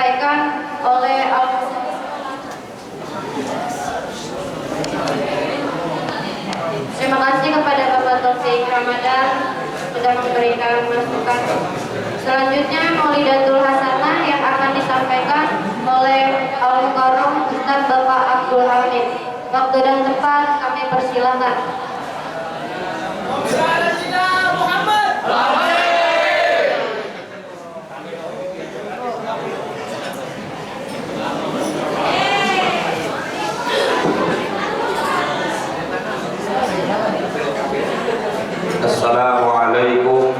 disampaikan oleh Terima kasih kepada Bapak Taufik Ramadan sudah memberikan masukan. Selanjutnya Maulidatul Hasanah yang akan disampaikan oleh Al-Mukarram Ustaz Bapak Abdul Hamid. Waktu dan tempat kami persilakan. Assalamualaikum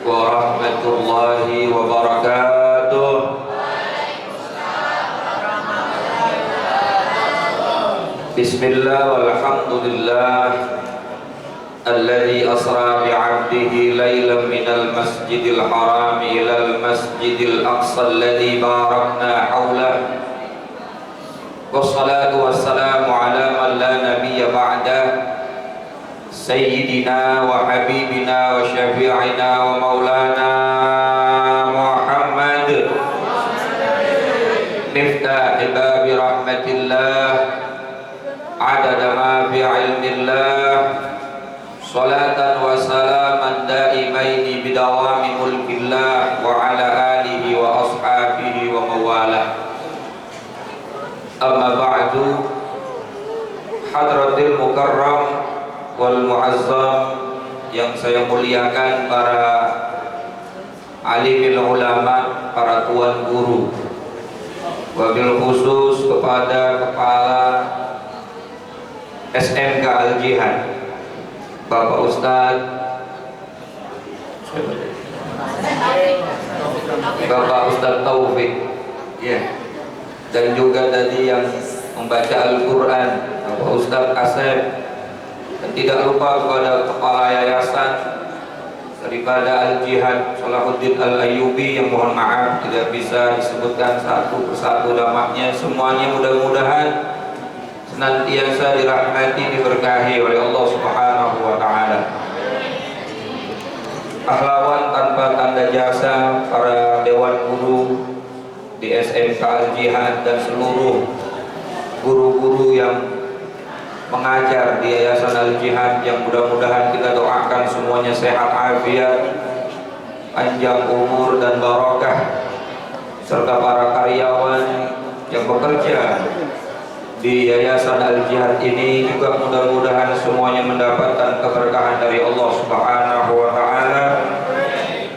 warahmatullahi wabarakatuh. Bismillah walhamdulillah alladzi asra bi'abdihi laylan minal masjidil haram ilal masjidil aqsa alladzi barakna hawlahu. Wassalatu wassalamu ala man la nabiyya ba'dah Sayyidina wa habibina wa syafi'ina wa maulana Muhammad Miftah babi rahmatillah adada ma fi ilmillah salatan wa salaman daimaini bidawami mulkillah wa ala alihi wa ashabihi wa mawalah. Amma ba'du, hadratil mukarram wal muazzam yang saya muliakan, para alimil ulama, para tuan guru, wabil khusus kepada kepala SMK Al-Jihad Bapak Ustadz Taufik, ya, dan juga tadi yang membaca Al-Quran Bapak Ustadz Asep, dan tidak lupa kepada kepala yayasan daripada Al-Jihad Salahuddin Al-Ayyubi yang mohon maaf tidak bisa disebutkan satu persatu namanya. Semuanya mudah-mudahan senantiasa dirahmati, diberkahi oleh Allah Subhanahu wa taala. Pahlawan tanpa tanda jasa para dewan guru di SMK Al-Jihad dan seluruh guru-guru yang mengajar di Yayasan Al-Jihad, yang mudah-mudahan kita doakan semuanya sehat afiat, panjang umur dan barokah, serta para karyawan yang bekerja di Yayasan Al-Jihad ini juga mudah-mudahan semuanya mendapatkan keberkahan dari Allah Subhanahu wa taala,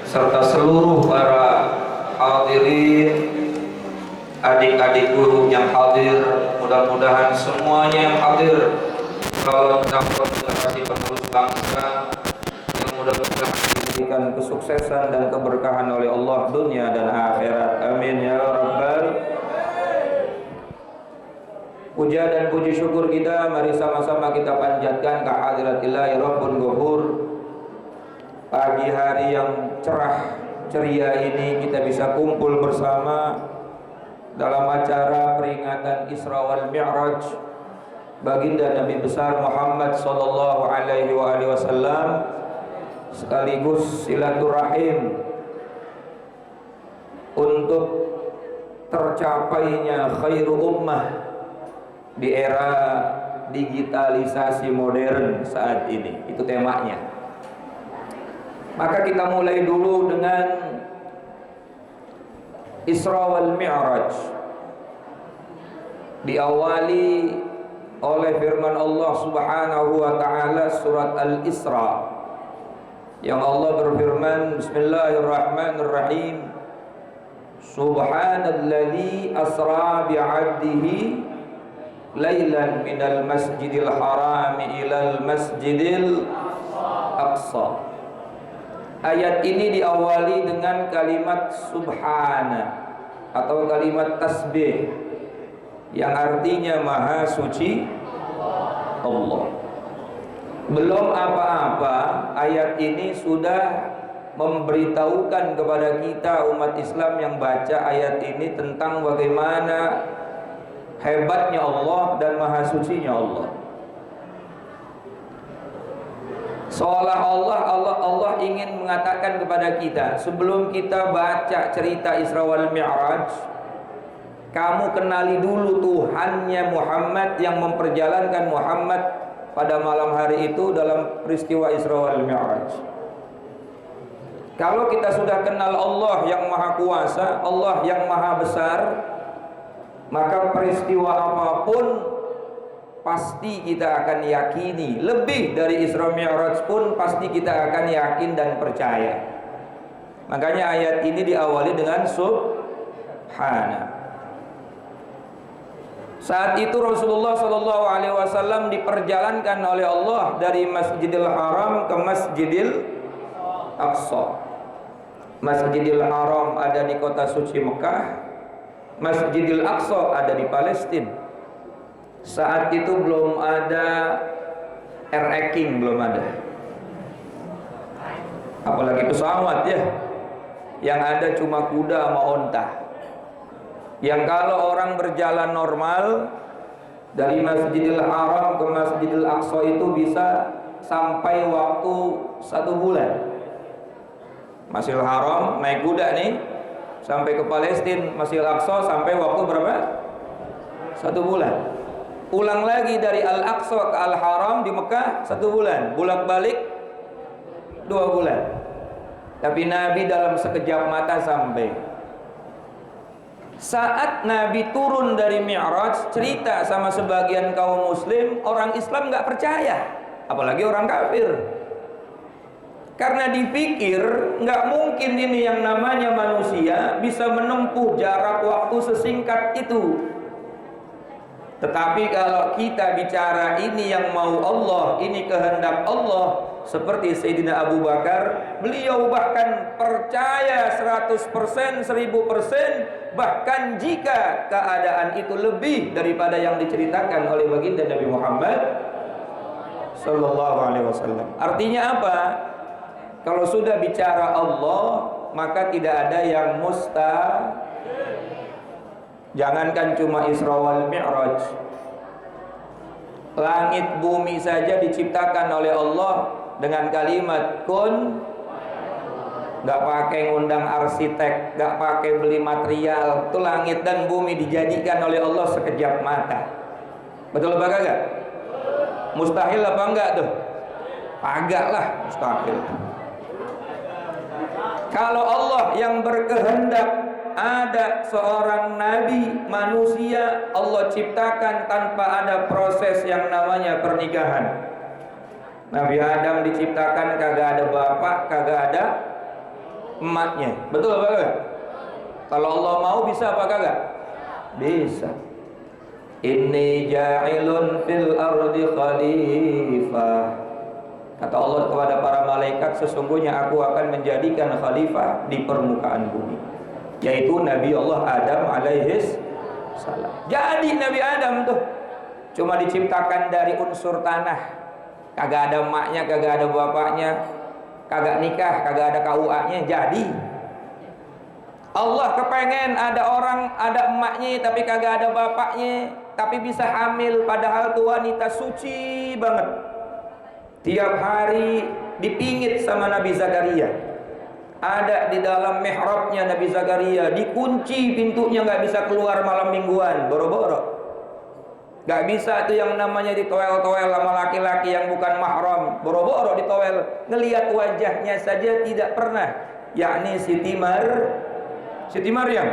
serta seluruh para hadirin, adik-adik guru yang hadir, mudah-mudahan semuanya yang hadir calon generasi penerus bangsa yang mudah-mudahan diberikan kesuksesan dan keberkahan oleh Allah dunia dan akhirat. Amin ya rabbal. Puja dan puji syukur kita mari sama-sama kita panjatkan kehadiratillahir rabbul ghafur. Pagi hari yang cerah ceria ini kita bisa kumpul bersama dalam acara peringatan Isra wal Mi'raj baginda Nabi besar Muhammad sallallahu alaihi wasallam, sekaligus silaturahim untuk tercapainya khairu ummah di era digitalisasi modern saat ini. Itu temanya. Maka kita mulai dulu dengan Isra wal Mi'raj, diawali oleh firman Allah Subhanahu wa taala surat Al-Isra, yang Allah berfirman, Bismillahirrahmanirrahim, Subhanalladzi asra bi'abdihi lailan minal masjidil haram ilal masjidil aqsa. Ayat ini diawali dengan kalimat subhana atau kalimat tasbih yang artinya maha suci Allah. Belum apa-apa, ayat ini sudah memberitahukan kepada kita umat Islam yang baca ayat ini tentang bagaimana hebatnya Allah dan maha sucinya Allah. Seolah-olah Allah ingin mengatakan kepada kita, sebelum kita baca cerita Isra wal Mi'raj, Kamu kenali dulu Tuhannya Muhammad yang memperjalankan Muhammad pada malam hari itu dalam peristiwa Isra wal Mi'raj. Kalau kita sudah kenal Allah yang Maha Kuasa, Allah yang Maha Besar, maka peristiwa apapun pasti kita akan yakini. Lebih dari Isra Mi'raj pun pasti kita akan yakin dan percaya. Makanya ayat ini diawali dengan subhana. Saat itu Rasulullah SAW diperjalankan oleh Allah dari Masjidil Haram ke Masjidil Aqsa. Masjidil Haram ada di kota suci Mekah, Masjidil Aqsa ada di Palestina. Saat itu belum ada Air King, belum ada, apalagi pesawat ya. Yang ada cuma kuda sama onta. Yang kalau orang berjalan normal dari Masjidil Haram ke Masjidil Aqsa itu bisa sampai waktu 1 bulan. Masjidil Haram naik kuda nih sampai ke Palestina, Masjidil Aqsa sampai waktu berapa? 1 bulan. Pulang lagi dari Al-Aqsa ke Al-Haram di Mekah 1 bulan. Bolak-balik 2 bulan. Tapi Nabi dalam sekejap mata sampai. Saat Nabi turun dari Mi'raj, cerita sama sebagian kaum muslim, orang Islam nggak percaya, apalagi orang kafir. Karena dipikir nggak mungkin ini yang namanya manusia bisa menempuh jarak waktu sesingkat itu. Tetapi kalau kita bicara ini yang mau Allah, ini kehendak Allah, seperti Sayyidina Abu Bakar, beliau bahkan percaya 100%, 1000%, bahkan jika keadaan itu lebih daripada yang diceritakan oleh baginda Nabi Muhammad Sallallahu Alaihi Wasallam. Artinya apa? Kalau sudah bicara Allah, maka tidak ada yang mustahil. Jangankan cuma Isra wal Mi'raj, langit bumi saja diciptakan oleh Allah dengan kalimat kun. Gak pakai ngundang arsitek, gak pakai beli material. Itu langit dan bumi dijadikan oleh Allah sekejap mata. Betul apa kagak? Mustahil apa enggak tuh? Agak lah mustahil. Kalau Allah yang berkehendak ada seorang nabi manusia, Allah ciptakan tanpa ada proses yang namanya pernikahan. Nabi Adam diciptakan kagak ada bapak, kagak ada emaknya. Betul apa kagak? Kalau Allah mau bisa apa kagak? Bisa. Inni ja'ilun fil ardi khalifah. Kata Allah kepada para malaikat, sesungguhnya aku akan menjadikan khalifah di permukaan bumi, yaitu Nabi Allah Adam alaihis salam. Jadi Nabi Adam tuh cuma diciptakan dari unsur tanah, kagak ada emaknya, kagak ada bapaknya, kagak nikah, kagak ada KUA-nya. Jadi Allah kepengen ada orang, ada emaknya tapi kagak ada bapaknya, tapi bisa hamil, padahal tuh wanita suci banget. Tiap hari dipingit sama Nabi Zakaria, ada di dalam mihrabnya Nabi Zakaria, dikunci pintunya, nggak bisa keluar malam mingguan, boro-boro. Nggak bisa itu yang namanya ditowel-towel sama laki-laki yang bukan mahram, boro-boro ditowel. Ngelihat wajahnya saja tidak pernah, yakni Siti Maryam.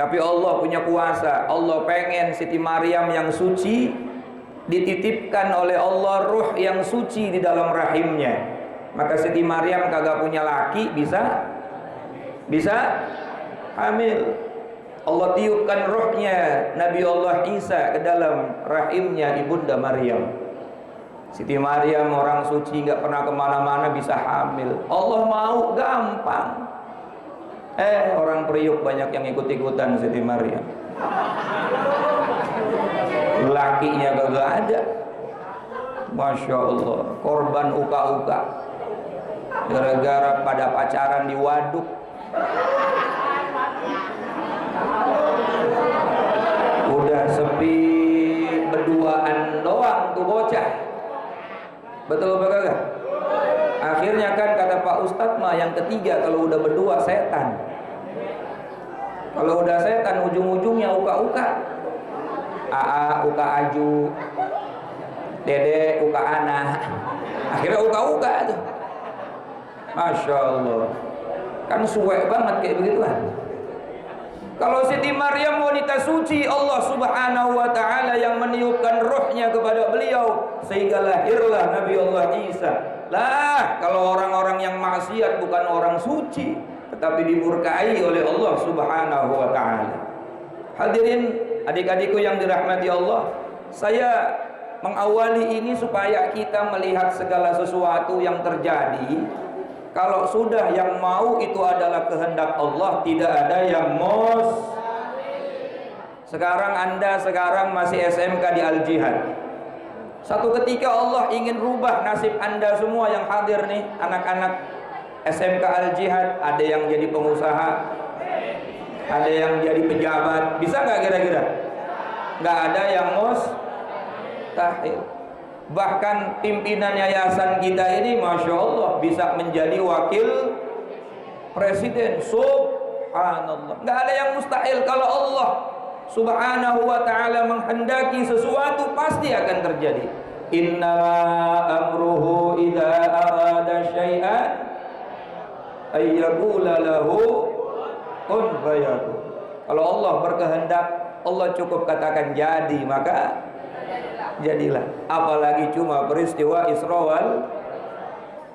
Tapi Allah punya kuasa, Allah pengen Siti Maryam yang suci dititipkan oleh Allah ruh yang suci di dalam rahimnya. Maka Siti Maryam kagak punya laki bisa hamil. Allah tiupkan ruhnya Nabi Allah Isa ke dalam rahimnya ibunda Maryam. Siti Maryam orang suci, nggak pernah kemana-mana, bisa hamil. Allah mau, gampang. Orang Priuk banyak yang ikut-ikutan Siti Maryam. Lakinya kagak ada. Masya Allah, korban uka-uka gara-gara pada pacaran di waduk. Udah sepi, berduaan doang tuh bocah. Betul apa kagak? Akhirnya kan kata Pak Ustadz mah yang ketiga kalau udah berdua setan. Kalau udah setan ujung-ujungnya uka-uka. AA uka aju, Dede uka anak, akhirnya uka-uka tuh. Masya Allah, kan suwek banget kayak begituan. Kalau Siti Maryam wanita suci, Allah Subhanahu wa Ta'ala yang meniupkan rohnya kepada beliau sehingga lahirlah Nabi Allah Isa. Lah, kalau orang-orang yang maksiat bukan orang suci, tetapi dimurkai oleh Allah Subhanahu wa Ta'ala. Hadirin adik-adikku yang dirahmati Allah, saya mengawali ini supaya kita melihat segala sesuatu yang terjadi. Kalau sudah yang mau itu adalah kehendak Allah, tidak ada yang sekarang Anda masih SMK di Al-Jihad. Satu ketika Allah ingin rubah nasib Anda semua yang hadir nih, anak-anak SMK Al-Jihad, ada yang jadi pengusaha, ada yang jadi pejabat, bisa nggak kira-kira? Nggak ada yang mustahil. Bahkan pimpinan yayasan kita ini Masya Allah bisa menjadi wakil presiden. Subhanallah, nggak ada yang mustahil. Kalau Allah Subhanahu wa Ta'ala menghendaki sesuatu pasti akan terjadi. Innama amruhu idza arada syai'an ayyaqula lahu kun fayakun. Kalau Allah berkehendak, Allah cukup katakan jadi, maka jadilah. Apalagi cuma peristiwa Isra wal,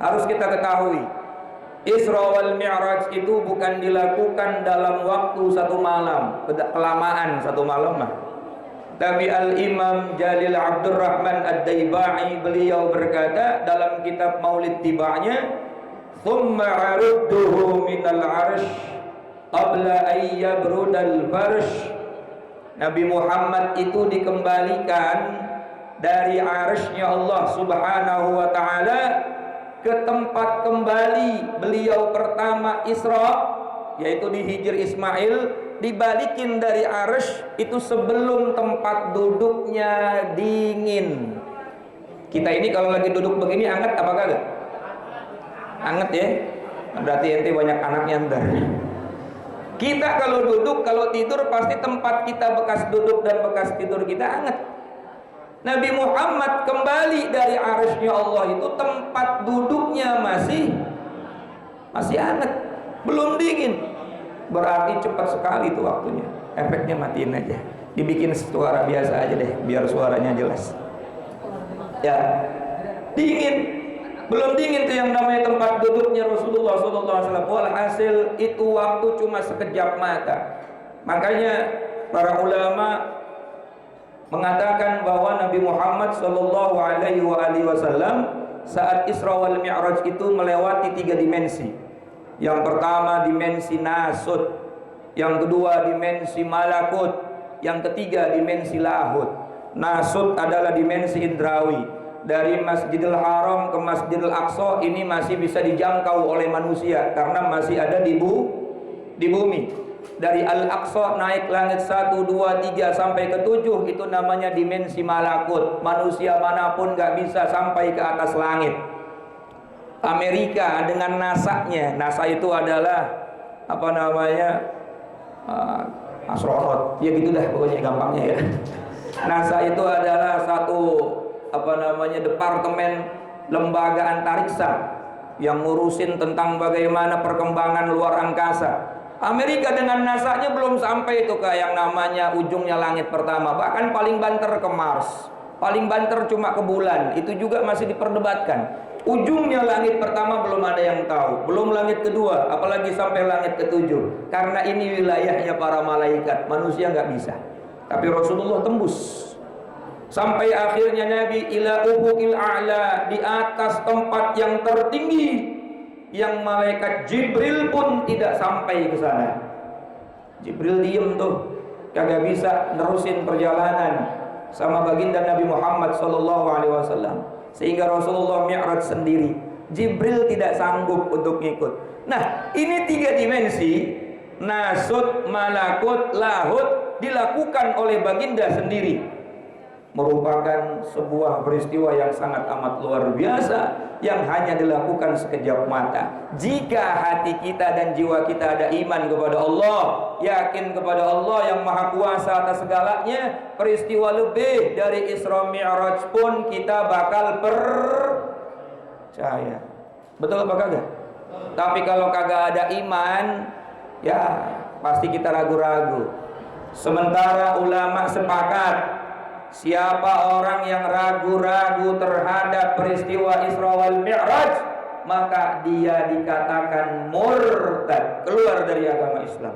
harus kita ketahui, Isra wal Mi'raj itu bukan dilakukan dalam waktu satu malam, kelamaan satu malam mah. Tapi Al-Imam Jalil Abdurrahman Ad-Daibai beliau berkata dalam kitab Maulid Tiba'nya, "Tsumma 'arudduhu minal 'arsy qabla an yabrudal farsh." Nabi Muhammad itu dikembalikan dari arsy-Nya Allah Subhanahu wa Ta'ala ke tempat kembali beliau pertama Isra, yaitu di Hijr Ismail, dibalikin dari arsy itu sebelum tempat duduknya dingin. Kita ini kalau lagi duduk begini anget apa kagak? Anget ya? Berarti ente banyak anaknya ntar. Kita kalau duduk, kalau tidur pasti tempat kita bekas duduk dan bekas tidur kita anget. Nabi Muhammad kembali dari arsy-Nya Allah itu tempat duduknya masih hangat, belum dingin. Berarti cepat sekali itu waktunya. Efeknya matiin aja, dibikin suara biasa aja deh biar suaranya jelas. Ya, dingin, belum dingin tuh yang namanya tempat duduknya Rasulullah SAW. Walhasil itu waktu cuma sekejap mata. Makanya para ulama mengatakan bahwa Nabi Muhammad Shallallahu Alaihi Wasallam saat Isra wal Mi'raj itu melewati 3 dimensi. Yang pertama dimensi nasut, yang kedua dimensi malakut, yang ketiga dimensi lahut. Nasut adalah dimensi indrawi. Dari Masjidil Haram ke Masjidil Aqsa ini masih bisa dijangkau oleh manusia karena masih ada di bumi. Dari Al-Aqsa naik langit 1, 2, 3 sampai ke 7 itu namanya dimensi malakut. Manusia manapun gak bisa sampai ke atas langit. Amerika dengan NASA-nya, NASA itu adalah apa namanya astronot, ya gitu dah pokoknya gampangnya ya. NASA itu adalah satu apa namanya departemen lembaga antariksa yang ngurusin tentang bagaimana perkembangan luar angkasa. Amerika dengan NASA-nya belum sampai itu ke yang namanya ujungnya langit pertama, bahkan paling banter ke Mars, paling banter cuma ke bulan, itu juga masih diperdebatkan. Ujungnya langit pertama belum ada yang tahu, belum langit kedua, apalagi sampai langit ketujuh, karena ini wilayahnya para malaikat, manusia nggak bisa. Tapi Rasulullah tembus sampai akhirnya Nabi ila ufuqil a'la, di atas tempat yang tertinggi, yang malaikat Jibril pun tidak sampai ke sana. Jibril diem tuh, kagak bisa nerusin perjalanan sama baginda Nabi Muhammad SAW, sehingga Rasulullah Mi'raj sendiri. Jibril tidak sanggup untuk ngikut. Nah, ini 3 dimensi, nasut, malakut, lahut, dilakukan oleh baginda sendiri. merupakan sebuah peristiwa yang sangat amat luar biasa yang hanya dilakukan sekejap mata. Jika hati kita dan jiwa kita ada iman kepada Allah, yakin kepada Allah yang maha kuasa atas segalanya, peristiwa lebih dari Isra Mi'raj pun kita bakal percaya. Betul apa kagak? Tapi kalau kagak ada iman, ya pasti kita ragu-ragu. Sementara ulama sepakat, siapa orang yang ragu-ragu terhadap peristiwa Isra wal Mi'raj, maka dia dikatakan murtad, keluar dari agama Islam.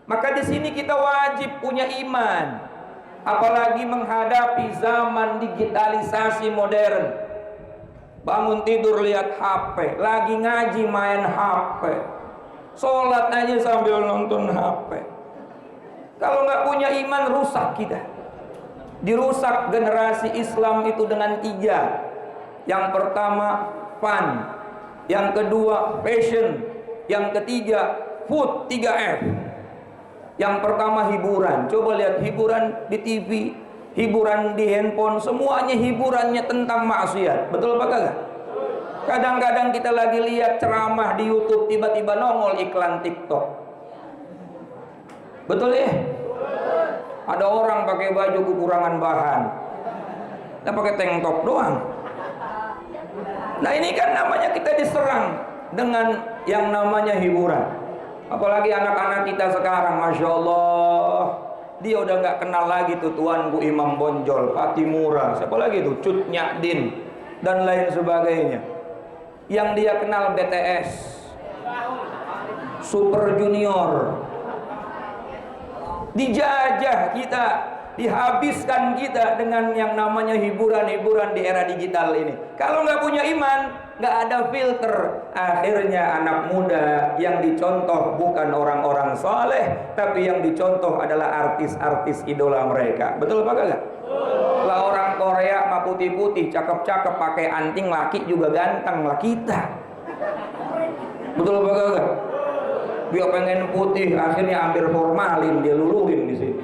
Maka di sini kita wajib punya iman, apalagi menghadapi zaman digitalisasi modern. Bangun tidur lihat HP, lagi ngaji main HP, sholat aja sambil nonton HP. Kalau nggak punya iman, rusak kita. Dirusak generasi Islam itu dengan 3. Yang pertama fun, yang kedua fashion, yang ketiga food, 3F. Yang pertama hiburan. Coba lihat hiburan di TV, hiburan di handphone, semuanya hiburannya tentang maksiat. Betul apa kagak? Kadang-kadang kita lagi lihat ceramah di YouTube, tiba-tiba nongol iklan TikTok. Betul ya? Ada orang pakai baju kekurangan bahan, dia pakai tank top doang. Nah ini kan namanya kita diserang dengan yang namanya hiburan. Apalagi anak-anak kita sekarang, Masya Allah, dia udah nggak kenal lagi tuh tuanku Imam Bonjol, Patimura, siapa lagi tuh, Cut Nyadin, dan lain sebagainya. Yang dia kenal BTS, Super Junior. Dijajah kita, dihabiskan kita dengan yang namanya hiburan-hiburan di era digital ini. Kalau nggak punya iman, nggak ada filter, akhirnya anak muda yang dicontoh bukan orang-orang saleh, tapi yang dicontoh adalah artis-artis idola mereka. Betul apa kagak? Lah orang Korea mah putih-putih, cakep-cakep, pakai anting, laki juga ganteng lah kita. Betul apa kagak? Dia pengen putih, akhirnya hampir formalin dia luluhin di sini.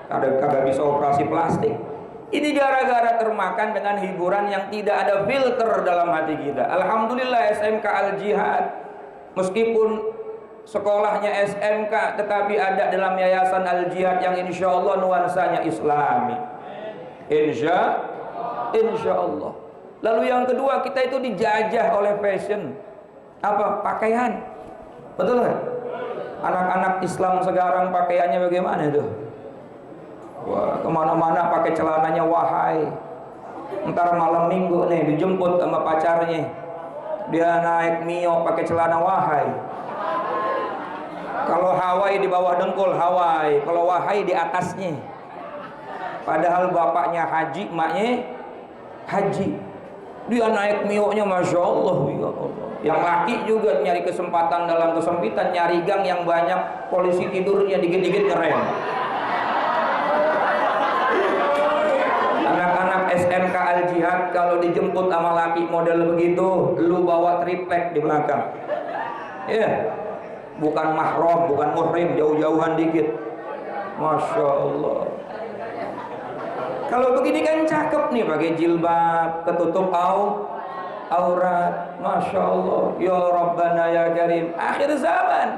Kagak bisa operasi plastik. Ini gara-gara termakan dengan hiburan yang tidak ada filter dalam hati kita. Alhamdulillah SMK Al Jihad, meskipun sekolahnya SMK, tetapi ada dalam yayasan Al Jihad yang insya Allah nuansanya Islami. Insya Allah. Lalu yang kedua, kita itu dijajah oleh fashion. Apa? Pakaian. Betul nggak? Anak-anak Islam sekarang pakaiannya bagaimana itu? Wah, kemana-mana pakai celananya wahai. Ntar malam minggu nih dijemput sama pacarnya, dia naik Mio pakai celana wahai. Kalau Hawaii di bawah dengkul Hawaii, kalau wahai di atasnya. Padahal bapaknya haji, maknya haji. Dia naik Mio-nya, Masya Allah, ya Allah. Yang laki juga nyari kesempatan dalam kesempitan, nyari gang yang banyak polisi tidurnya, dikit-dikit ngerem. Anak-anak SMK Al Jihad kalau dijemput sama laki model begitu, lu bawa triplek di belakang. Ya, bukan mahram, bukan muhrim, jauh-jauhan dikit. Masya Allah. Kalau begini kan cakep nih, pakai jilbab, ketutup aurat, Masya Allah. Ya Rabbana ya Karim. Akhir zaman,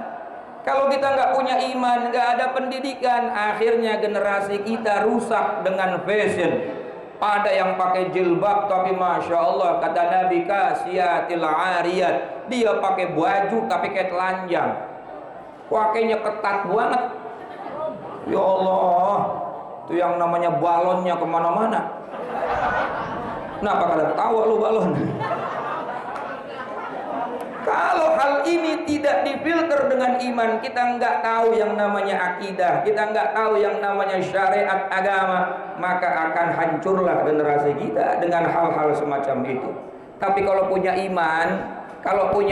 kalau kita nggak punya iman, nggak ada pendidikan, akhirnya generasi kita rusak dengan fashion. Ada yang pakai jilbab tapi Masya Allah, kata Nabi, kasiatil ariyat, dia pakai baju tapi kayak telanjang, pakainya ketat banget. Ya Allah, itu yang namanya balonnya kemana-mana. Kenapa kalian tawa lu balon? Kalau hal ini tidak difilter dengan iman, kita nggak tahu yang namanya akidah, kita nggak tahu yang namanya syariat agama, maka akan hancurlah generasi kita dengan hal-hal semacam itu. Tapi kalau punya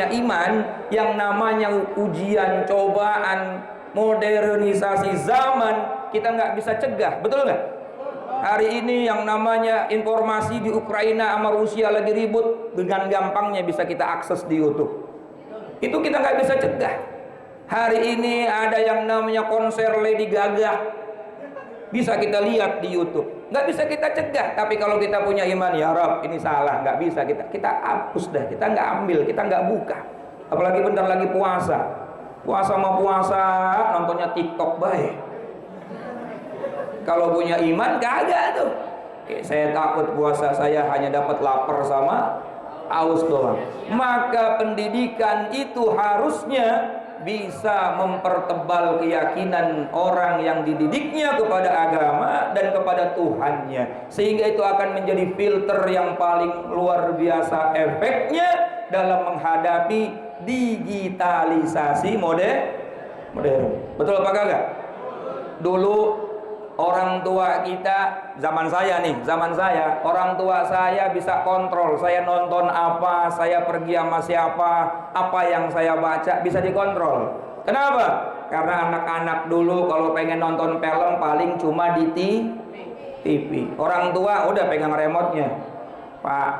iman, yang namanya ujian, cobaan, modernisasi zaman, kita nggak bisa cegah, betul nggak? Hari ini yang namanya informasi di Ukraina sama Rusia lagi ribut, dengan gampangnya bisa kita akses di YouTube. Itu kita nggak bisa cegah. Hari ini ada yang namanya konser Lady Gaga bisa kita lihat di YouTube, nggak bisa kita cegah. Tapi kalau kita punya iman, ya Rob, ini salah, nggak bisa kita hapus dah, kita nggak ambil, kita nggak buka. Apalagi bentar lagi puasa mau puasa, nontonnya TikTok baik. Kalau punya iman kagak tuh. Saya takut puasa saya hanya dapat lapar sama haus doang. Maka pendidikan itu harusnya bisa mempertebal keyakinan orang yang dididiknya kepada agama dan kepada Tuhannya, sehingga itu akan menjadi filter yang paling luar biasa efeknya dalam menghadapi digitalisasi modern. Betul apa kagak? Dulu orang tua kita, zaman saya, orang tua saya bisa kontrol saya nonton apa, saya pergi sama siapa, apa yang saya baca bisa dikontrol. Kenapa? Karena anak-anak dulu kalau pengen nonton film paling cuma di TV. Orang tua udah pegang remote-nya, Pak,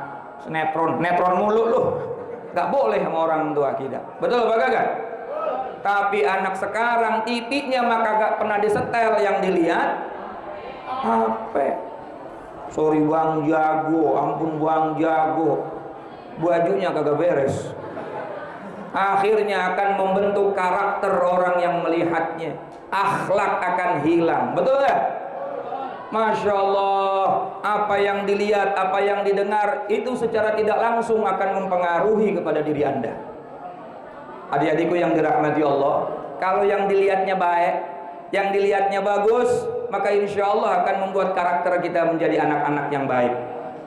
netron mulu lu, nggak boleh sama orang tua kita. Betul apa kagak? Tapi anak sekarang TV-nya maka gak pernah disetel, yang dilihat HP. Sorry bang jago, ampun bang jago, bajunya kagak beres. Akhirnya akan membentuk karakter orang yang melihatnya, akhlak akan hilang. Betul gak? Masya Allah, apa yang dilihat, apa yang didengar itu secara tidak langsung akan mempengaruhi kepada diri Anda. Adik-adikku yang dirahmati Allah, kalau yang dilihatnya baik, yang dilihatnya bagus, maka insya Allah akan membuat karakter kita menjadi anak-anak yang baik.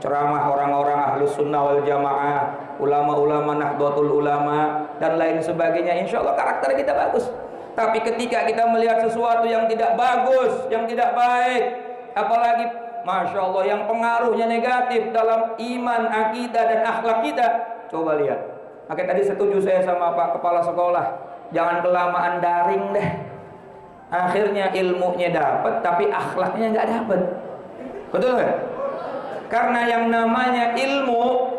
Ceramah orang-orang ahlus sunnah wal jamaah, ulama-ulama nahdlatul ulama dan lain sebagainya, insya Allah karakter kita bagus. Tapi ketika kita melihat sesuatu yang tidak bagus, yang tidak baik, apalagi Masya Allah yang pengaruhnya negatif dalam iman, akidah dan akhlak kita, coba lihat. Makanya tadi setuju saya sama Pak Kepala Sekolah, jangan kelamaan daring deh. Akhirnya ilmunya dapat tapi akhlaknya nggak dapat. Betul nggak? Karena yang namanya ilmu,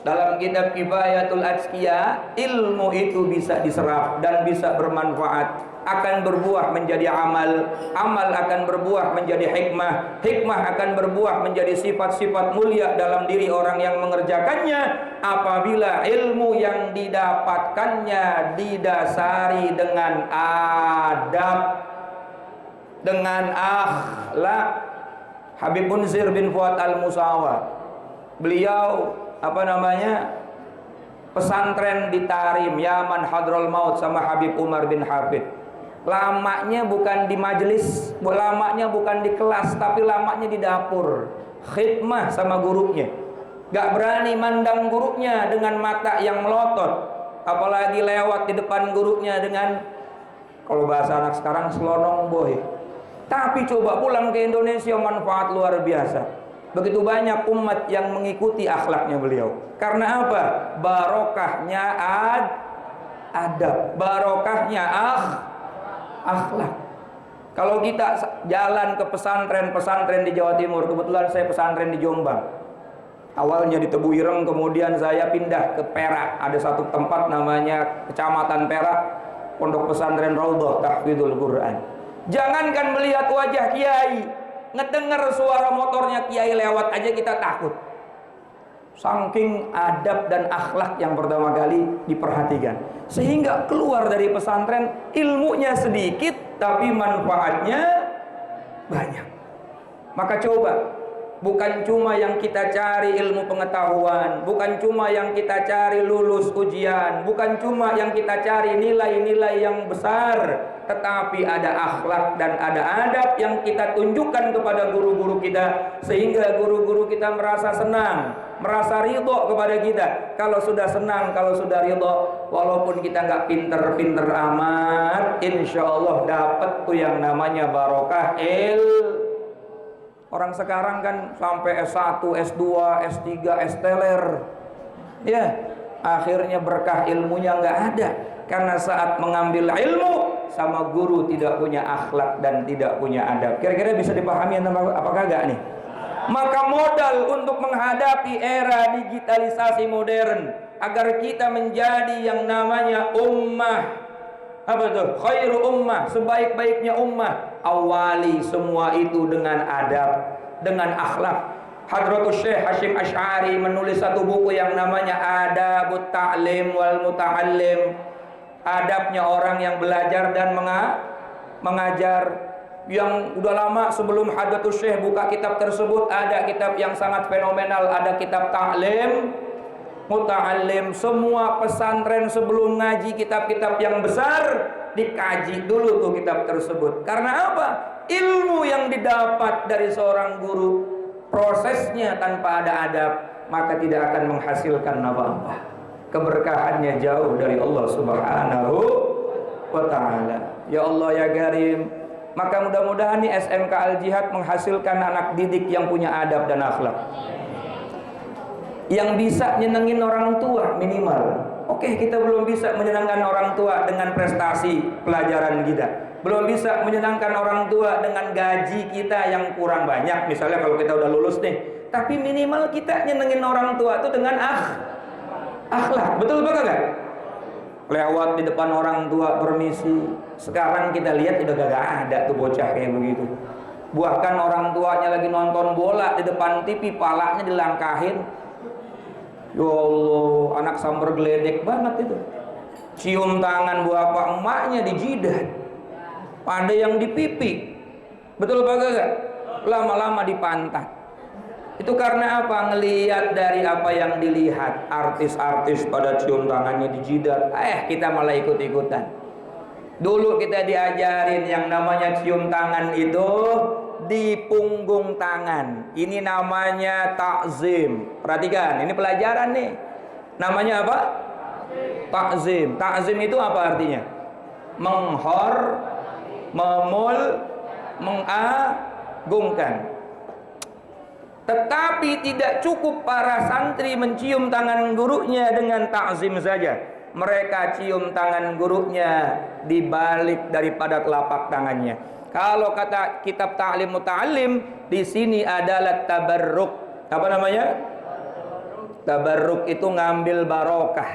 dalam kitab Kifayatul Azkiya, ilmu itu bisa diserap dan bisa bermanfaat, akan berbuah menjadi amal, amal akan berbuah menjadi hikmah, hikmah akan berbuah menjadi sifat-sifat mulia dalam diri orang yang mengerjakannya, apabila ilmu yang didapatkannya didasari dengan adab, dengan akhlak. Habib Munzir bin Fuad al-Musawa, beliau pesantren di Tarim, Yaman, Hadrul Maut sama Habib Umar bin Hafid. Lamanya bukan di majelis, lamanya bukan di kelas, tapi lamanya di dapur, khidmah sama gurunya. Gak berani mandang gurunya dengan mata yang melotot, apalagi lewat di depan gurunya dengan, kalau bahasa anak sekarang, selonong boy. Tapi coba pulang ke Indonesia, manfaat luar biasa. Begitu banyak umat yang mengikuti akhlaknya beliau. Karena apa? Barokahnya adab, barokahnya akhlak. Kalau kita jalan ke pesantren di Jawa Timur, kebetulan saya pesantren di Jombang. Awalnya di Tebu Ireng, kemudian saya pindah ke Perak. Ada satu tempat namanya Kecamatan Perak, Pondok Pesantren Raudhah Tahfidzul Quran. Jangankan melihat wajah kiai, ngedenger suara motornya kiai lewat aja kita takut. Saking adab dan akhlak yang pertama kali diperhatikan, sehingga keluar dari pesantren ilmunya sedikit tapi manfaatnya banyak. Maka coba, bukan cuma yang kita cari ilmu pengetahuan, bukan cuma yang kita cari lulus ujian, bukan cuma yang kita cari nilai-nilai yang besar, tetapi ada akhlak dan ada adab yang kita tunjukkan kepada guru-guru kita, sehingga guru-guru kita merasa senang, merasa ridho kepada kita. Kalau sudah senang, kalau sudah ridho, walaupun kita nggak pinter-pinter amat, insya Allah dapat tuh yang namanya barokah Orang sekarang kan sampai S1, S2, S3, S-teler, ya, akhirnya berkah ilmunya nggak ada. Karena saat mengambil ilmu sama guru tidak punya akhlak dan tidak punya adab. Kira-kira bisa dipahami apakah enggak nih? Maka modal untuk menghadapi era digitalisasi modern, agar kita menjadi yang namanya ummah Apa tuh? Khairu ummah, sebaik-baiknya ummah. Awali semua itu dengan adab, dengan akhlak. Hadratus Syekh Hasyim Asy'ari menulis satu buku yang namanya Adabut Ta'lim wal Muta'allim. Adabnya orang yang belajar dan mengajar. Yang udah lama sebelum Hadratus Syekh buka kitab tersebut, ada kitab yang sangat fenomenal, ada kitab Ta'lim, Muta'allim. Semua pesantren sebelum ngaji kitab-kitab yang besar dikaji dulu tuh kitab tersebut. Karena apa? Ilmu yang didapat dari seorang guru, prosesnya tanpa ada adab, maka tidak akan menghasilkan apa-apa. Keberkahannya jauh dari Allah Subhanahu wa ta'ala. Ya Allah ya Karim, maka mudah-mudahan nih SMK Al-Jihad menghasilkan anak didik yang punya adab dan akhlak, yang bisa nyenengin orang tua minimal. Oke, kita belum bisa menyenangkan orang tua dengan prestasi pelajaran kita, belum bisa menyenangkan orang tua dengan gaji kita yang kurang banyak misalnya kalau kita udah lulus nih, tapi minimal kita nyenengin orang tua itu dengan akhlak. Betul apa enggak? Lewat di depan orang tua permisi. Sekarang kita lihat udah gak ada tuh bocah kayak begitu. Bahkan orang tuanya lagi nonton bola di depan TV, palanya dilangkahin. Ya Allah, anak sambar geledek banget itu. Cium tangan bapak emaknya di jidat, ada yang di pipi. Betul apa enggak? Lama-lama di pantat. Itu karena apa? Ngelihat dari apa yang dilihat. Artis-artis pada cium tangannya di jidat, kita malah ikut-ikutan. Dulu kita diajarin yang namanya cium tangan itu di punggung tangan. Ini namanya takzim. Perhatikan, ini pelajaran nih. Namanya apa? Takzim. Takzim itu apa artinya? Mengagungkan. Tetapi tidak cukup para santri mencium tangan gurunya dengan takzim saja. Mereka cium tangan gurunya di balik daripada telapak tangannya. Kalau kata kitab Ta'lim Muta'allim, di sini adalah tabarruk. Apa namanya? Tabarruk itu ngambil barokah.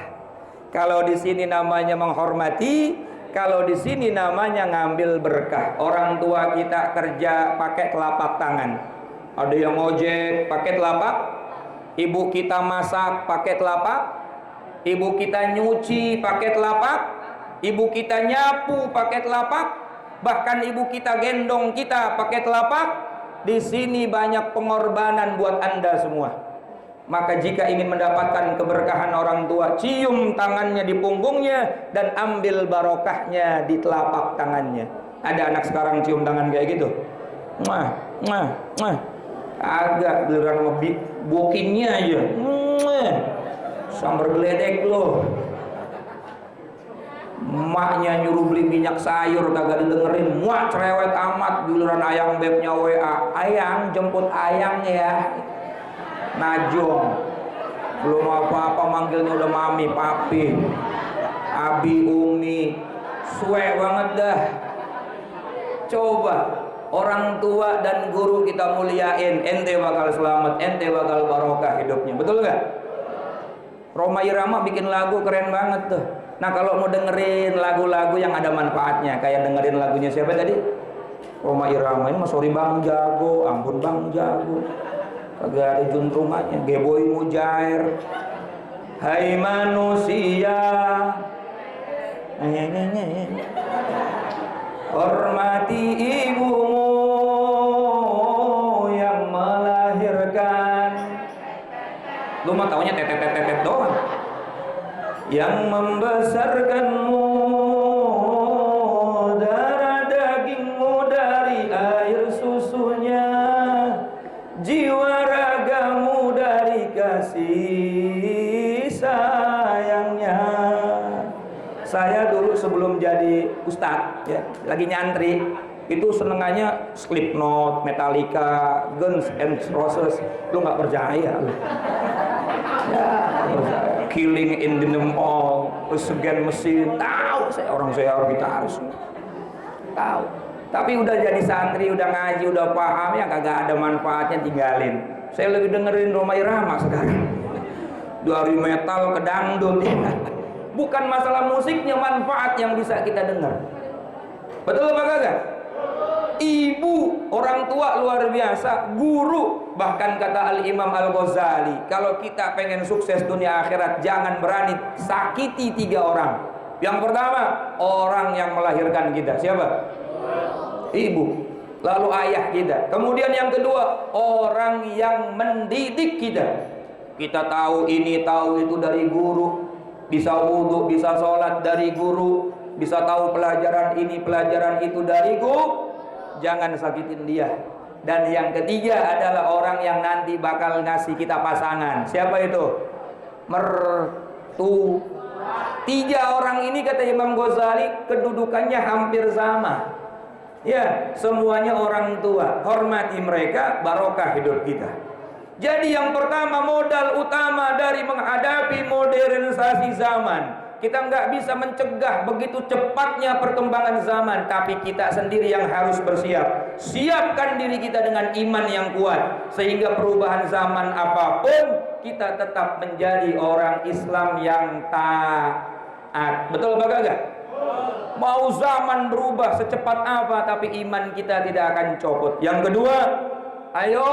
Kalau di sini namanya menghormati, kalau di sini namanya ngambil berkah. Orang tua kita kerja pakai telapak tangan. Ada yang ojek pakai telapak, ibu kita masak pakai telapak, ibu kita nyuci pakai telapak, ibu kita nyapu pakai telapak, bahkan ibu kita gendong kita pakai telapak. Di sini banyak pengorbanan buat Anda semua. Maka jika ingin mendapatkan keberkahan orang tua, cium tangannya di punggungnya dan ambil barokahnya di telapak tangannya. Ada anak sekarang cium tangan kayak gitu. Agak giliran ngebik bokinnya aja. Sambar geledek loh. Emaknya nyuruh beli minyak sayur kagak didengerin, muak cerewet amat. Giliran ayang bebnya WA, ayang jemput ayang ya. Najong belum apa-apa manggilnya udah mami, papi, abi, umi, suwe banget dah. Coba orang tua dan guru kita muliain, ente bakal selamat, ente bakal barokah hidupnya. Betul nggak? Rhoma Irama bikin lagu keren banget tuh. Nah kalau mau dengerin lagu-lagu yang ada manfaatnya, kayak dengerin lagunya siapa tadi? Rhoma Irama. Ini mah sorry bang jago, ampun bang jago, kagak ada juntrungannya. Geboy Mujair, hai manusia, hormati ibumu yang melahirkan. Lu mah taunya tetet doang. Yang membesarkanmu, darah dagingmu dari air susunya, jiwa ragamu dari kasih sayangnya. Saya dulu sebelum jadi ustadz, ya, lagi nyantri, itu senengannya Slipknot, Metallica, Guns and Roses. Lu nggak percaya lu? Ya, Killing in the Name of, Against Machine, tahu saya, orang saya gitaris, tahu. Tapi udah jadi santri, udah ngaji, udah paham, ya kagak ada manfaatnya, tinggalin. Saya lebih dengerin Rhoma Irama sekarang. Dari metal ke dangdut, ya. Bukan masalah musiknya, manfaat yang bisa kita dengar. Betul apa kagak? Ibu, orang tua luar biasa, guru, bahkan kata Al-Imam Al-Ghazali, kalau kita pengen sukses dunia akhirat, jangan berani sakiti 3 orang. Yang pertama, orang yang melahirkan kita. Siapa? Ibu. Lalu ayah kita. Kemudian yang kedua, orang yang mendidik kita. Kita tahu ini, tahu itu dari guru. Bisa wudhu, bisa sholat dari guru. Bisa tahu pelajaran ini, pelajaran itu dari guru. Jangan sakitin dia. Dan yang ketiga adalah orang yang nanti bakal ngasih kita pasangan. Siapa itu? Mertua. 3 orang ini kata Imam Ghazali kedudukannya hampir sama. Ya, semuanya orang tua. Hormati mereka, barokah hidup kita. Jadi yang pertama, modal utama dari menghadapi modernisasi zaman, kita nggak bisa mencegah begitu cepatnya perkembangan zaman, tapi kita sendiri yang harus bersiap. Siapkan diri kita dengan iman yang kuat, sehingga perubahan zaman apapun kita tetap menjadi orang Islam yang taat. Betul apa kagak? Mau zaman berubah secepat apa, tapi iman kita tidak akan copot. Yang kedua, ayo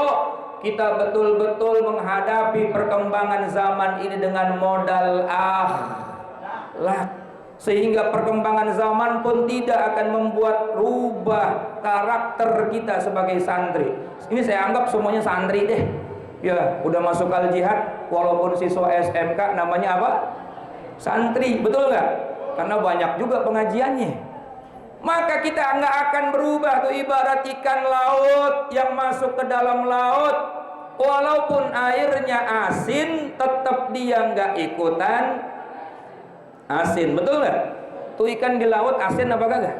kita betul-betul menghadapi perkembangan zaman ini dengan modal akhlak, sehingga perkembangan zaman pun tidak akan membuat rubah karakter kita sebagai santri. Ini saya anggap semuanya santri deh. Ya, udah masuk al-jihad, walaupun siswa SMK namanya apa? Santri, betul nggak? Karena banyak juga pengajiannya. Maka kita nggak akan berubah tuh, ibarat ikan laut yang masuk ke dalam laut, walaupun airnya asin, tetap dia nggak ikutan asin, betul nggak? Tuh ikan di laut asin apa kagak?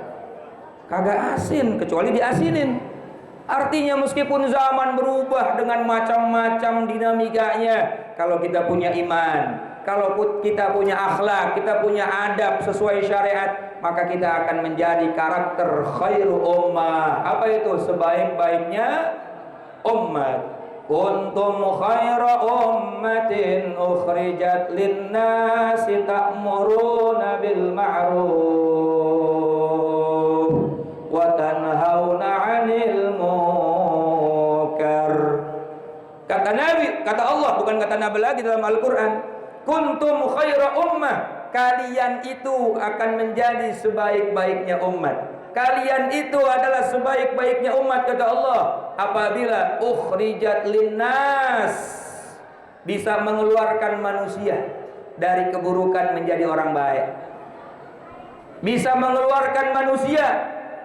Kagak asin, kecuali diasinin. Artinya meskipun zaman berubah dengan macam-macam dinamikanya, kalau kita punya iman, kalau kita punya akhlak, kita punya adab sesuai syariat, maka kita akan menjadi karakter khairu ummah. Apa itu? Sebaik-baiknya umat. Kuntum khaira ummatin ukhrijat linnasi ta'muruna bil ma'ruf wa tanhauna 'anil munkar. Kata Nabi, kata Allah, bukan kata Nabi lagi dalam Al-Qur'an. Kuntum khaira ummah, kalian itu akan menjadi sebaik-baiknya umat. Kalian itu adalah sebaik-baiknya umat, kata Allah, apabila ukhrijat linnas, bisa mengeluarkan manusia dari keburukan menjadi orang baik, bisa mengeluarkan manusia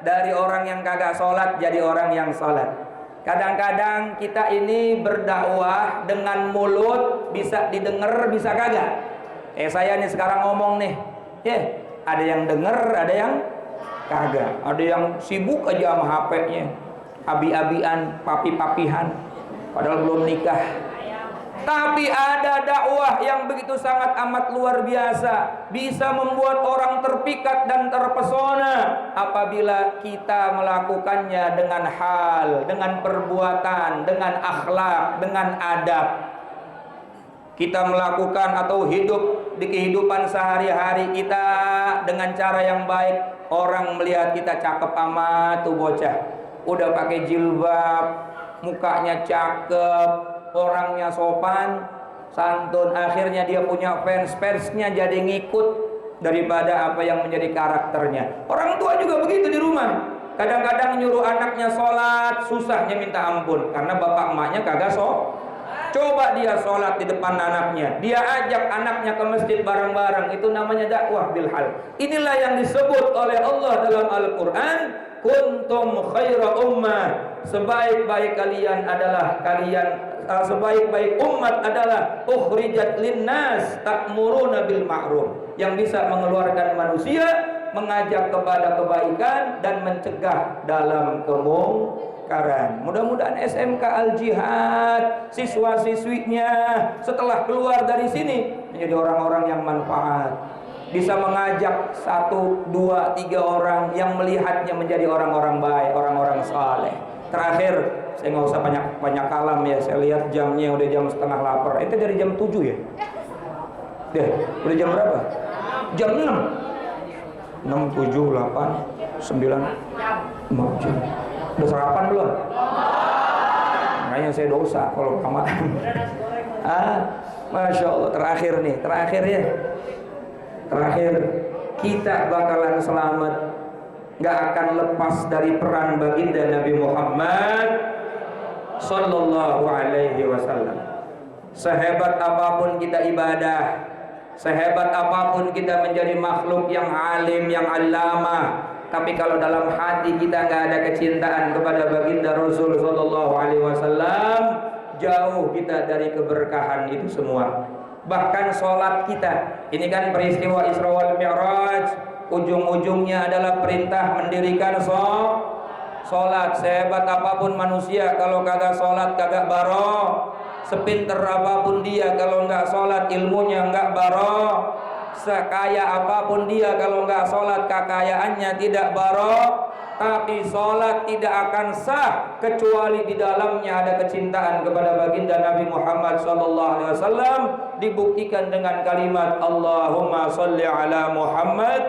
dari orang yang kagak sholat jadi orang yang sholat. Kadang-kadang kita ini berdakwah dengan mulut, bisa didengar, bisa kagak. Saya nih sekarang ngomong nih, ada yang denger, ada yang kagak. Ada yang sibuk aja sama HP-nya, abi-abian, papi-papihan, padahal belum nikah. Tapi ada dakwah yang begitu sangat amat luar biasa, bisa membuat orang terpikat dan terpesona apabila kita melakukannya dengan hal, dengan perbuatan, dengan akhlak, dengan adab. Kita melakukan atau hidup di kehidupan sehari-hari kita dengan cara yang baik, orang melihat kita cakep amat tuh bocah, udah pakai jilbab, mukanya cakep, orangnya sopan, santun, akhirnya dia punya fans-fansnya jadi ngikut daripada apa yang menjadi karakternya. Orang tua juga begitu di rumah. Kadang-kadang nyuruh anaknya sholat, susahnya minta ampun karena bapak emaknya kagak sholat. Coba dia sholat di depan anaknya, dia ajak anaknya ke masjid bareng-bareng, itu namanya dakwah bil hal. Inilah yang disebut oleh Allah dalam Al-Quran, kuntum khaira ummah, sebaik-baik kalian adalah sebaik-baik umat adalah ukhrijat linnas ta'muruna bil ma'ruf, yang bisa mengeluarkan manusia, mengajak kepada kebaikan dan mencegah dalam kemungkaran. Mudah-mudahan SMK Al-Jihad, siswa-siswinya setelah keluar dari sini menjadi orang-orang yang manfaat, bisa mengajak 1, 2, 3 orang yang melihatnya menjadi orang-orang baik, orang-orang saleh. Terakhir, saya nggak usah banyak kalam ya, saya lihat jamnya udah jam setengah lapar. Itu dari jam 7 ya? Deh, udah jam berapa? jam 6. 6, 7, 8, 9, 5 jam. Udah sarapan belum? Makanya saya dosa kalau kelamaan. Masya Allah. Terakhir ya. Terakhir, kita bakalan selamat, nggak akan lepas dari peran baginda Nabi Muhammad Sallallahu Alaihi Wasallam. Sehebat apapun kita ibadah, sehebat apapun kita menjadi makhluk yang alim, yang allamah, tapi kalau dalam hati kita nggak ada kecintaan kepada baginda Rasul Sallallahu Alaihi Wasallam, jauh kita dari keberkahan itu semua. Bahkan sholat kita, ini kan peristiwa Isra wal Mi'raj, ujung-ujungnya adalah perintah mendirikan sholat. Sehebat apapun manusia, kalau kagak sholat kagak baroh. Sepinter apapun dia, kalau nggak sholat ilmunya nggak baroh. Sekaya apapun dia, kalau nggak sholat kekayaannya tidak baroh. Tapi sholat tidak akan sah kecuali di dalamnya ada kecintaan kepada baginda Nabi Muhammad SAW, dibuktikan dengan kalimat Allahumma sholli ala Muhammad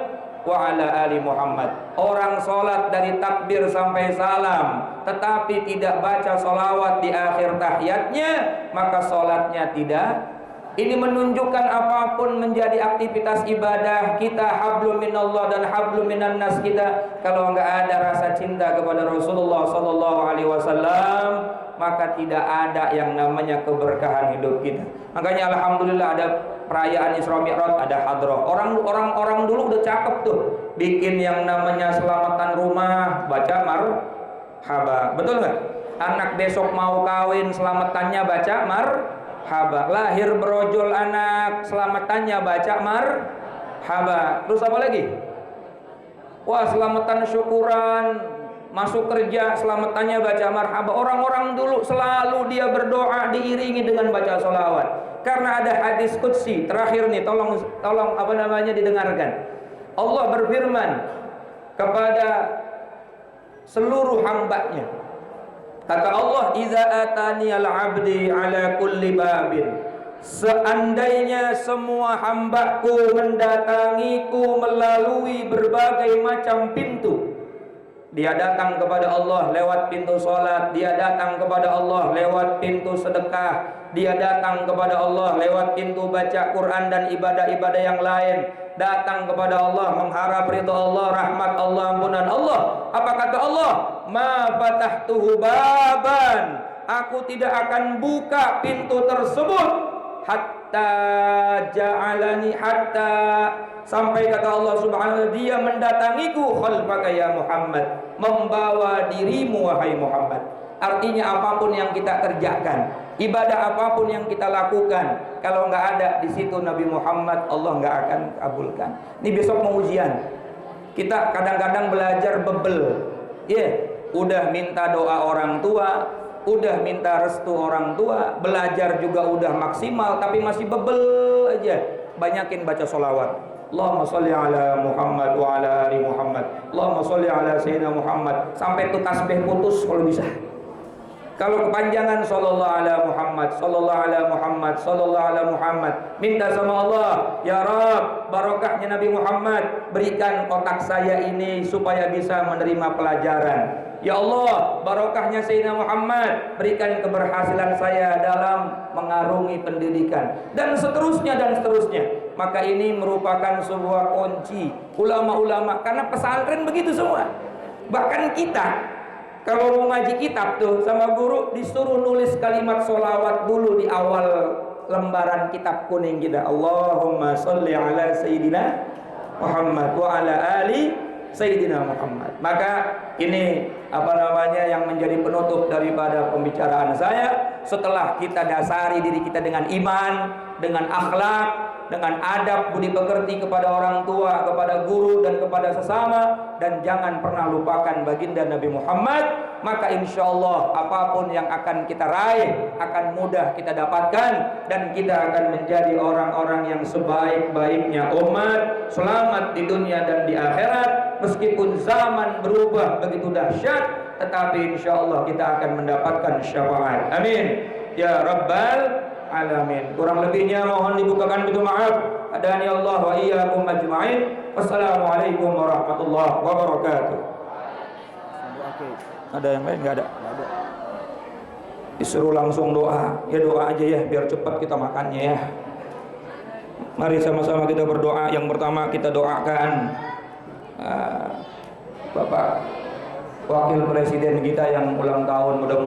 wa ala ali Muhammad. Orang sholat dari takbir sampai salam tetapi tidak baca sholawat di akhir tahiyatnya, maka sholatnya tidak. Ini menunjukkan apapun menjadi aktivitas ibadah kita, hablum minallah dan hablum minan nas kita, kalau nggak ada rasa cinta kepada Rasulullah Sallallahu Alaihi Wasallam, maka tidak ada yang namanya keberkahan hidup kita. Makanya alhamdulillah ada perayaan Isra Mi'raj, ada hadroh. Orang dulu udah cakep tuh, bikin yang namanya selamatan rumah, baca marhaba, betul nggak? Anak besok mau kawin, selamatannya baca marhaba. Lahir berojol anak, selamatannya baca marhaba. Terus apa lagi? Wah, selamatan syukuran, masuk kerja, selamatannya baca marhaba. Orang-orang dulu selalu dia berdoa diiringi dengan baca sholawat. Karena ada hadis qudsi terakhir nih, tolong apa namanya didengarkan. Allah berfirman kepada seluruh hambanya. Kata Allah, "Idza atani al-'abdi 'ala kulli babin." Seandainya semua hambaku mendatangiku melalui berbagai macam pintu. Dia datang kepada Allah lewat pintu sholat, dia datang kepada Allah lewat pintu sedekah, dia datang kepada Allah lewat pintu baca Quran dan ibadah-ibadah yang lain, datang kepada Allah mengharap ridha Allah, rahmat Allah, ampunan Allah. Apa kata Allah? Ma fatahtuhu baban, aku tidak akan buka pintu tersebut hatta ja'alani, hatta sampai kata Allah Subhanahu wa ta'ala, dia mendatangiku khalfaka ya Muhammad, membawa dirimu wahai Muhammad. Artinya apapun yang kita kerjakan, ibadah apapun yang kita lakukan, kalau nggak ada di situ Nabi Muhammad, Allah nggak akan kabulkan. Ini besok mau ujian, kita kadang-kadang belajar bebel, udah minta doa orang tua, udah minta restu orang tua, belajar juga udah maksimal, tapi masih bebel aja. Banyakin baca sholawat. Allahumma sholli ala Muhammad wa ala ali Muhammad. Allahumma sholli ala Sayyidina Muhammad. Sampai itu tasbih putus kalau bisa. Kalau kepanjangan sallallahu ala Muhammad, sallallahu ala Muhammad, sallallahu ala Muhammad. Minta sama Allah, ya Rabb, barokahnya Nabi Muhammad, berikan otak saya ini supaya bisa menerima pelajaran. Ya Allah, barokahnya Sayyidina Muhammad, berikan keberhasilan saya dalam mengarungi pendidikan, dan seterusnya dan seterusnya. Maka ini merupakan sebuah kunci ulama-ulama, karena pesantren begitu semua. Bahkan kita kalau mau ngaji kitab tuh sama guru disuruh nulis kalimat sholawat dulu di awal lembaran kitab kuning kita. Allahumma sholli ala Sayyidina Muhammad wa ala ali Sayyidina Muhammad. Maka ini apa namanya yang menjadi penutup daripada pembicaraan saya. Setelah kita dasari diri kita dengan iman, dengan akhlak, dengan adab budi pekerti kepada orang tua, kepada guru dan kepada sesama, dan jangan pernah lupakan baginda Nabi Muhammad, maka insya Allah apapun yang akan kita raih akan mudah kita dapatkan, dan kita akan menjadi orang-orang yang sebaik-baiknya umat, selamat di dunia dan di akhirat. Meskipun zaman berubah begitu dahsyat, tetapi insya Allah kita akan mendapatkan syafaat. Amin ya Rabbal alamin. Kurang lebihnya mohon dibukakan pintu maaf. Hadani Allah wa iyyakum ajma'in. Wassalamualaikum warahmatullahi wabarakatuh. Ada yang lain? Nggak ada. Disuruh langsung doa. Ya doa aja ya biar cepat kita makannya ya. Mari sama-sama kita berdoa. Yang pertama kita doakan Bapak Wakil Presiden kita yang ulang tahun, mudah